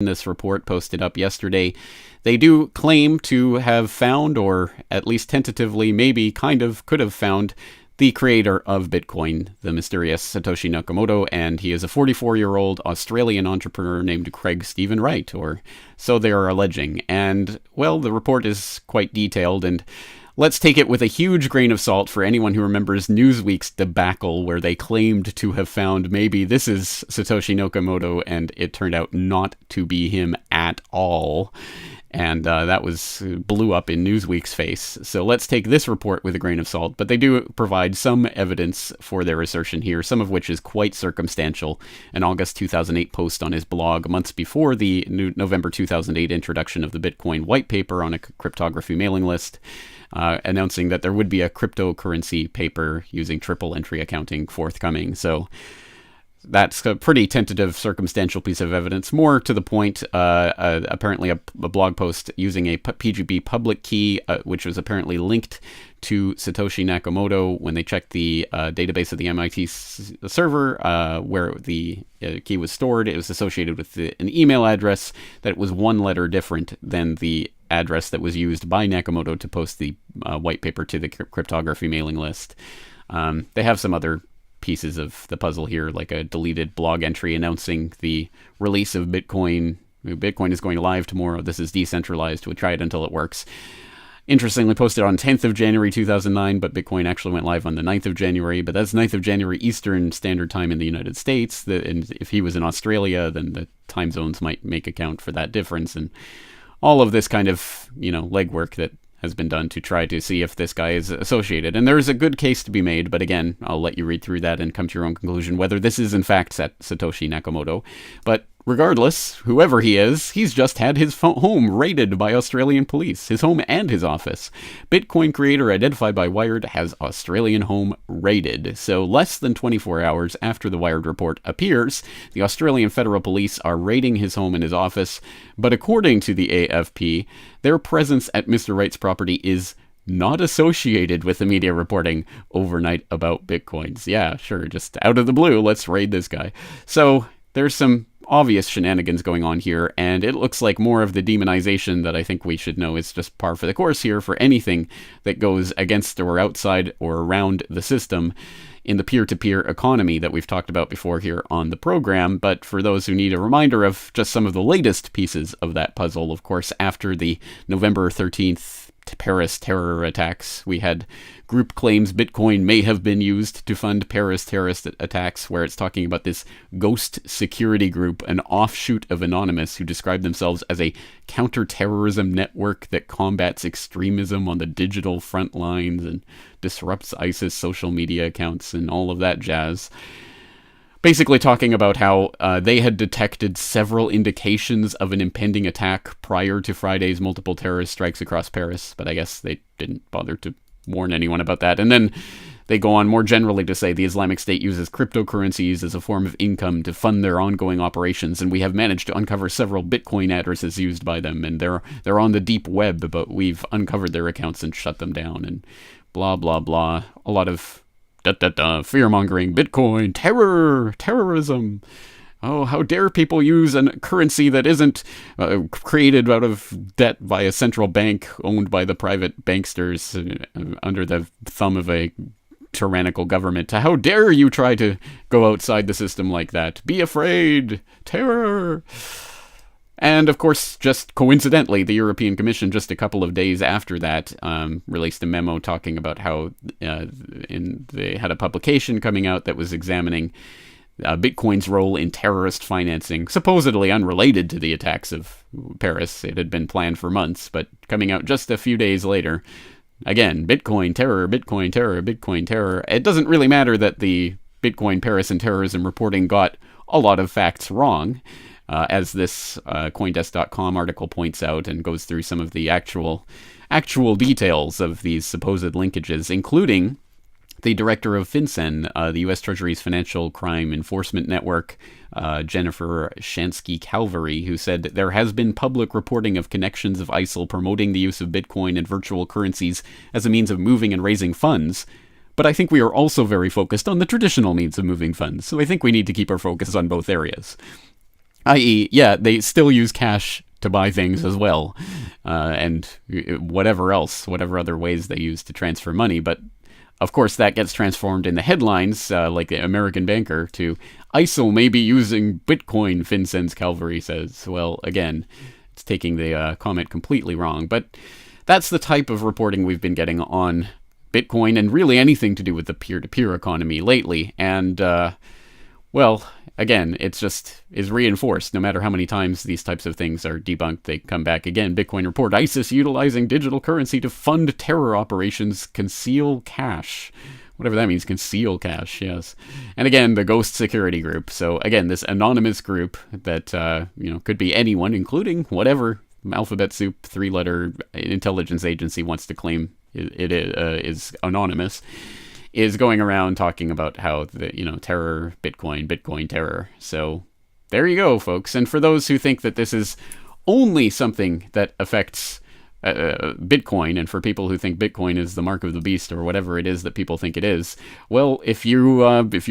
this report posted up yesterday. They do claim to have found, or at least tentatively, maybe kind of could have found, the creator of Bitcoin, the mysterious Satoshi Nakamoto, and he is a 44-year-old Australian entrepreneur named Craig Stephen Wright, or so they are alleging. And, well, the report is quite detailed, and let's take it with a huge grain of salt for anyone who remembers Newsweek's debacle where they claimed to have found maybe this is Satoshi Nakamoto, and it turned out not to be him at all. And that blew up in Newsweek's face. So let's take this report with a grain of salt. But they do provide some evidence for their assertion here, some of which is quite circumstantial. An August 2008 post on his blog, months before the November 2008 introduction of the Bitcoin white paper on a cryptography mailing list, announcing that there would be a cryptocurrency paper using triple entry accounting forthcoming. So that's a pretty tentative circumstantial piece of evidence. More to the point, apparently a blog post using a P2P public key, which was apparently linked to Satoshi Nakamoto when they checked the database of the MIT server where the key was stored. It was associated with an email address that was one letter different than the address that was used by Nakamoto to post the white paper to the cryptography mailing list. They have some other pieces of the puzzle here, like a deleted blog entry announcing the release of Bitcoin. Bitcoin is going live tomorrow. This is decentralized. We'll try it until it works. Interestingly, posted on 10th of January 2009, but Bitcoin actually went live on the 9th of January. But that's 9th of January Eastern Standard Time in the United States. And if he was in Australia, then the time zones might make account for that difference. And all of this kind of, legwork that has been done to try to see if this guy is associated. And there's a good case to be made, but again, I'll let you read through that and come to your own conclusion whether this is in fact Satoshi Nakamoto. But regardless, whoever he is, he's just had his home raided by Australian police, his home and his office. Bitcoin creator identified by Wired has Australian home raided. So less than 24 hours after the Wired report appears, the Australian Federal Police are raiding his home and his office. But according to the AFP, their presence at Mr. Wright's property is not associated with the media reporting overnight about Bitcoins. Yeah, sure, just out of the blue, let's raid this guy. So there's some obvious shenanigans going on here, and it looks like more of the demonization that I think we should know is just par for the course here for anything that goes against or outside or around the system in the peer-to-peer economy that we've talked about before here on the program. But for those who need a reminder of just some of the latest pieces of that puzzle, of course, after the November 13th Paris terror attacks, we had group claims Bitcoin may have been used to fund Paris terrorist attacks, where it's talking about this ghost security group, an offshoot of Anonymous, who describe themselves as a counter-terrorism network that combats extremism on the digital front lines and disrupts ISIS social media accounts and all of that jazz. Basically talking about how they had detected several indications of an impending attack prior to Friday's multiple terrorist strikes across Paris, but I guess they didn't bother to warn anyone about that. And then they go on more generally to say the Islamic State uses cryptocurrencies as a form of income to fund their ongoing operations, and we have managed to uncover several Bitcoin addresses used by them, and they're on the deep web, but we've uncovered their accounts and shut them down, and blah, blah, blah. A lot of fear-mongering, Bitcoin, terrorism. Oh, how dare people use a currency that isn't created out of debt by a central bank owned by the private banksters under the thumb of a tyrannical government. How dare you try to go outside the system like that? Be afraid. Terror. And, of course, just coincidentally, the European Commission, just a couple of days after that, released a memo talking about how they had a publication coming out that was examining Bitcoin's role in terrorist financing, supposedly unrelated to the attacks of Paris. It had been planned for months, but coming out just a few days later. Again, Bitcoin terror, Bitcoin terror, Bitcoin terror. It doesn't really matter that the Bitcoin, Paris, and terrorism reporting got a lot of facts wrong. As this Coindesk.com article points out and goes through some of the actual details of these supposed linkages, including the director of FinCEN, the U.S. Treasury's Financial Crime Enforcement Network, Jennifer Shansky-Calvary, who said there has been public reporting of connections of ISIL promoting the use of Bitcoin and virtual currencies as a means of moving and raising funds. But I think we are also very focused on the traditional means of moving funds, so I think we need to keep our focus on both areas. i.e., yeah, they still use cash to buy things as well, and whatever other ways they use to transfer money. But of course, that gets transformed in the headlines, like the American banker, to ISIL may be using Bitcoin, FinCEN's Calvary says. Well, again, it's taking the comment completely wrong. But that's the type of reporting we've been getting on Bitcoin and really anything to do with the peer-to-peer economy lately. And, well, again, it's just is reinforced. No matter how many times these types of things are debunked, they come back again. Bitcoin report, ISIS utilizing digital currency to fund terror operations, conceal cash. Whatever that means, conceal cash, yes. And again, the Ghost Security Group. So again, this anonymous group that, could be anyone, including whatever alphabet soup, 3-letter intelligence agency wants to claim it is anonymous, is going around talking about how the, terror, Bitcoin terror. So there you go, folks. And for those who think that this is only something that affects Bitcoin, and for people who think Bitcoin is the mark of the beast or whatever it is that people think it is, well, if you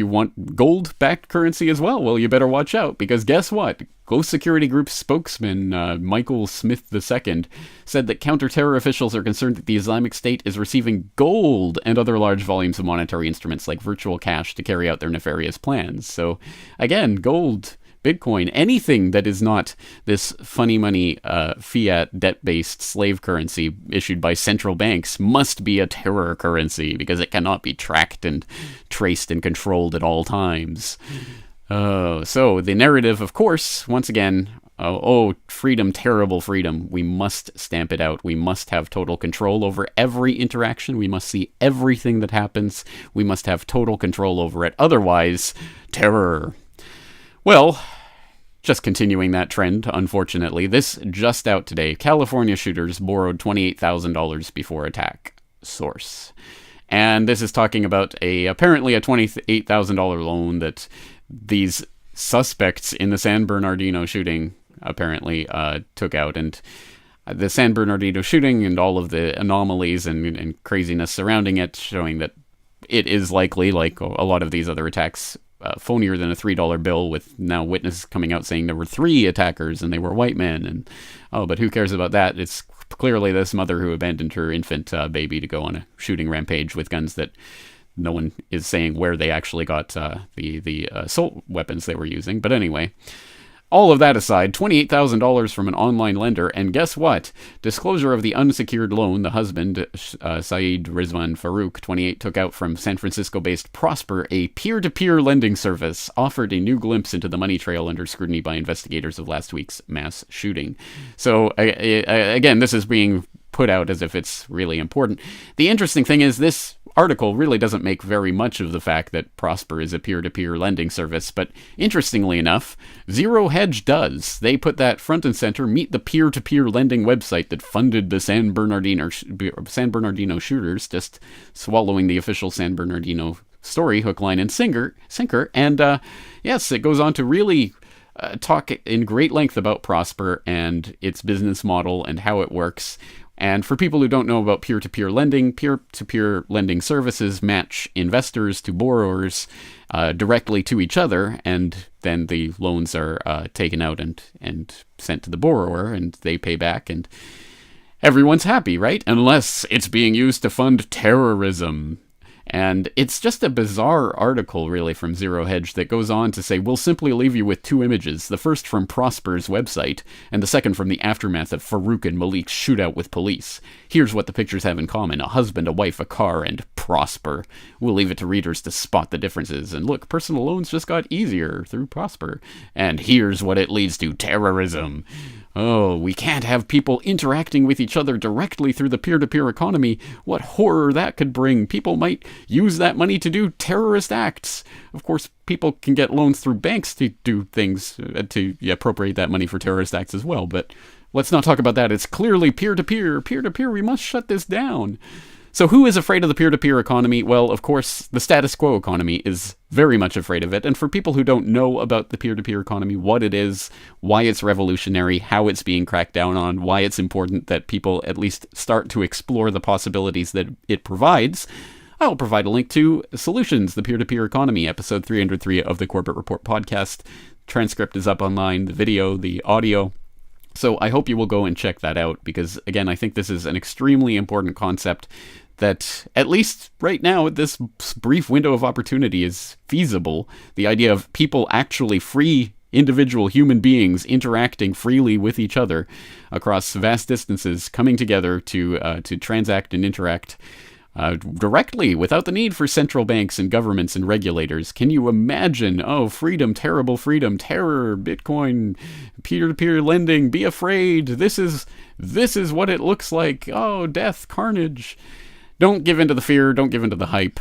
want gold-backed currency as well, well, you better watch out, because guess what? Ghost Security Group spokesman Michael Smith II said that counter-terror officials are concerned that the Islamic State is receiving gold and other large volumes of monetary instruments like virtual cash to carry out their nefarious plans. So, again, gold, Bitcoin, anything that is not this funny money, fiat, debt-based slave currency issued by central banks must be a terror currency because it cannot be tracked and traced and controlled at all times. So the narrative, of course, once again, freedom, terrible freedom. We must stamp it out. We must have total control over every interaction. We must see everything that happens. We must have total control over it. Otherwise, terror. Well, just continuing that trend, unfortunately, this just out today. California shooters borrowed $28,000 before attack. Source. And this is talking about apparently a $28,000 loan that these suspects in the San Bernardino shooting apparently took out. And the San Bernardino shooting and all of the anomalies and craziness surrounding it, showing that it is likely, like a lot of these other attacks, phonier than a $3 bill, with now witnesses coming out saying there were 3 attackers and they were white men. And but who cares about that? It's clearly this mother who abandoned her infant baby to go on a shooting rampage with guns that no one is saying where they actually got the assault weapons they were using. But anyway, all of that aside, $28,000 from an online lender, and guess what? Disclosure of the unsecured loan the husband, Saeed Rizwan Farouk, 28, took out from San Francisco-based Prosper, a peer-to-peer lending service, offered a new glimpse into the money trail under scrutiny by investigators of last week's mass shooting. So, again, this is being put out as if it's really important. The interesting thing is this article really doesn't make very much of the fact that Prosper is a peer-to-peer lending service, but interestingly enough, Zero Hedge does. They put that front and center, meet the peer-to-peer lending website that funded the San Bernardino shooters, just swallowing the official San Bernardino story, hook, line, and sinker. And yes, it goes on to really talk in great length about Prosper and its business model and how it works. And for people who don't know about peer-to-peer lending services match investors to borrowers directly to each other, and then the loans are taken out and sent to the borrower, and they pay back, and everyone's happy, right? Unless it's being used to fund terrorism. And it's just a bizarre article, really, from Zero Hedge that goes on to say, we'll simply leave you with 2 images, the first from Prosper's website, and the second from the aftermath of Farouk and Malik's shootout with police. Here's what the pictures have in common: a husband, a wife, a car, and Prosper. We'll leave it to readers to spot the differences. And look, personal loans just got easier through Prosper. And here's what it leads to: terrorism. Oh, we can't have people interacting with each other directly through the peer-to-peer economy. What horror that could bring. People might use that money to do terrorist acts. Of course, people can get loans through banks to do things, to appropriate that money for terrorist acts as well. But let's not talk about that. It's clearly peer-to-peer. Peer-to-peer, we must shut this down. So who is afraid of the peer-to-peer economy? Well, of course, the status quo economy is very much afraid of it. And for people who don't know about the peer-to-peer economy, what it is, why it's revolutionary, how it's being cracked down on, why it's important that people at least start to explore the possibilities that it provides, I'll provide a link to Solutions, the Peer-to-Peer Economy, episode 303 of the Corbett Report podcast. transcript is up online, the video, the audio. So I hope you will go and check that out, because again, I think this is an extremely important concept that, at least right now, at this brief window of opportunity, is feasible. The idea of people actually free individual human beings interacting freely with each other across vast distances, coming together to transact and interact directly without the need for central banks and governments and regulators. Can you imagine? Oh, freedom, terrible freedom, terror, Bitcoin, peer-to-peer lending, be afraid. This is what it looks like. Oh, death, carnage. Don't give in to the fear. Don't give in to the hype.